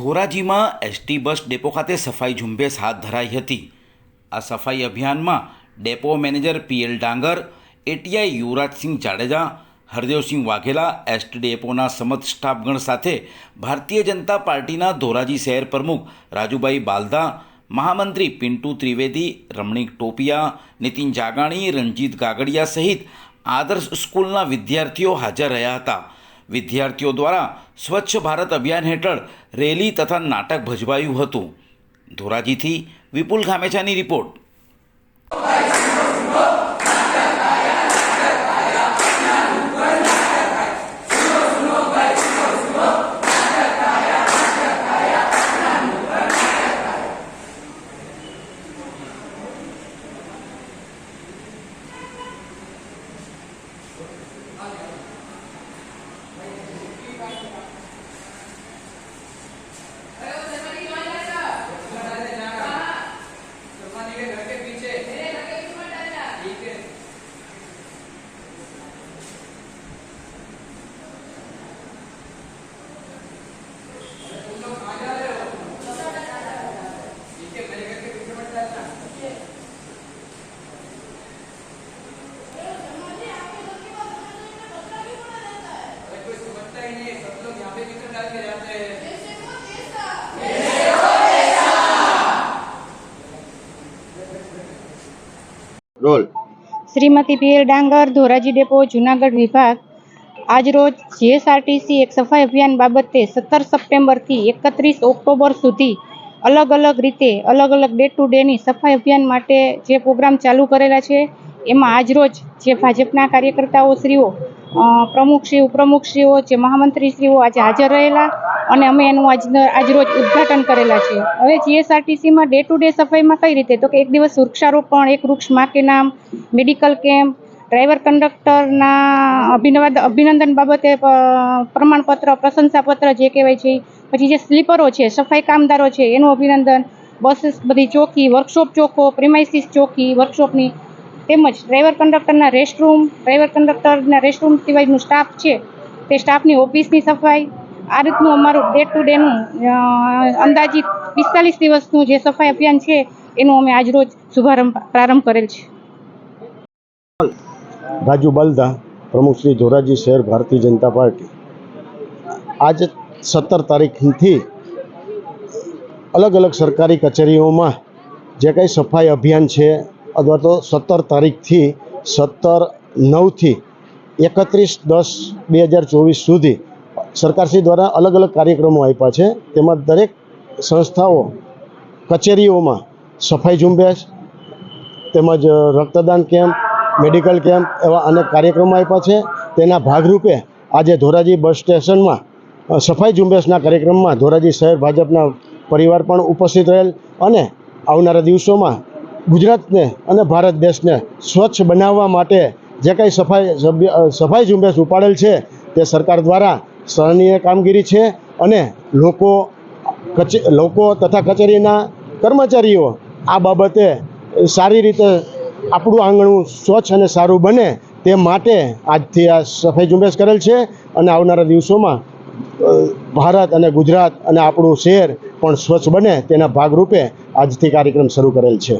ધોરાજીમાં ST bus depot ખાતે સફાઈ ઝુંબેશ હાથ ધરાઈ હતી। આ સફાઈ અભિયાનમાં ડેપો મેનેજર પીએલ ડાંગર, એટીઆઈ યુવરાજસિંહ જાડેજા, હરદેવસિંહ વાઘેલા, એસટી ડેપોના સમસ્ત સ્ટાફગણ સાથે ભારતીય જનતા પાર્ટીના ધોરાજી શહેર પ્રમુખ રાજુભાઈ બાલદા, મહામંત્રી પિન્ટુ ત્રિવેદી, રમણીક ટોપિયા, નીતિન જાગાણી, રણજીત ગાગડિયા સહિત આદર્શ સ્કૂલના વિદ્યાર્થીઓ હાજર રહ્યા હતા। વિદ્યાર્થીઓ દ્વારા સ્વચ્છ ભારત અભિયાન હેઠળ રેલી તથા નાટક ભજવાયું હતું। ધોરાજીથી વિપુલ ખામેચાની રિપોર્ટ। श्रीमती पीएल डांगर, धोराजी डेपो, जूनागढ़ विभाग आज रोज जीएसआरटीसी एक सफाई अभियान बाबते 17 सप्टेम्बर थी 31 ऑक्टोबर सुधी अलग अलग रीते अलग अलग डे टू डे नी सफाई अभियान माटे जे प्रोग्राम चालू करेला छे एमां आज रोज जे भाजपना कार्यकर्ताओ श्रीओ, प्रमुखश्री, उपप्रमुखश्रीओ, जे महामंत्रीश्रीओ आज हाजर रहेला અને અમે એનું આજ રોજ ઉદ્ઘાટન કરેલા છે। હવે જીએસઆરટીસીમાં ડે ટુ ડે સફાઈમાં કઈ રીતે તો કે એક દિવસ વૃક્ષારોપણ, એક વૃક્ષ માં કે નામ, મેડિકલ કેમ્પ, ડ્રાઈવર કંડક્ટરના અભિનંદન બાબતે પ્રમાણપત્ર, પ્રશંસાપત્ર જે કહેવાય છે, પછી જે સ્લીપરો છે, સફાઈ કામદારો છે એનું અભિનંદન, બસ બધી ચોકી, વર્કશોપ ચોખ્ખો, પ્રિમાઇસીસ ચોકી વર્કશોપની, તેમજ ડ્રાઈવર કંડક્ટરના રેસ્ટરૂમ, ડ્રાઈવર કંડક્ટરના રેસ્ટરૂમ સિવાયનું સ્ટાફ છે તે સ્ટાફની ઓફિસની સફાઈ, આ રીતનું અમારું ડે ટુ ડેનું અંદાજિત 45 દિવસનું જે સફાઈ અભિયાન છે એનું અમે આજ રોજ પ્રારંભ કરેલ છે। રાજુ બાલદા, પ્રમુખ શ્રી ધોરાજી શહેર ભારતીય જનતા પાર્ટી। આજ 17 તારીખથી અલગ અલગ સરકારી કચેરીઓમાં જે કંઈ સફાઈ અભિયાન છે અથવા તો 17 તારીખથી 17/9થી 31/10/2024 સુધી સરકારશ્રી દ્વારા અલગ અલગ કાર્યક્રમો આપ્યા છે। તેમાં દરેક સંસ્થાઓ, કચેરીઓમાં સફાઈ ઝુંબેશ તેમજ રક્તદાન કેમ્પ, મેડિકલ કેમ્પ એવા અનેક કાર્યક્રમો આપ્યા છે। તેના ભાગરૂપે આજે ધોરાજી બસ સ્ટેશનમાં સફાઈ ઝુંબેશના કાર્યક્રમમાં ધોરાજી શહેર ભાજપના પરિવાર પણ ઉપસ્થિત રહેલ અને આવનારા દિવસોમાં ગુજરાતને અને ભારત દેશને સ્વચ્છ બનાવવા માટે જે કંઈ સફાઈ ઝુંબેશ ઉપાડેલ છે તે સરકાર દ્વારા સરાહનીય કામગીરી છે અને લોકો તથા કચેરીના કર્મચારીઓ આ બાબતે સારી રીતે આપણું આંગણું સ્વચ્છ અને સારું બને તે માટે આજથી આ સફાઈ ઝુંબેશ કરેલ છે અને આવનારા દિવસોમાં ભારત અને ગુજરાત અને આપણું શહેર પણ સ્વચ્છ બને તેના ભાગરૂપે આજથી કાર્યક્રમ શરૂ કરેલ છે।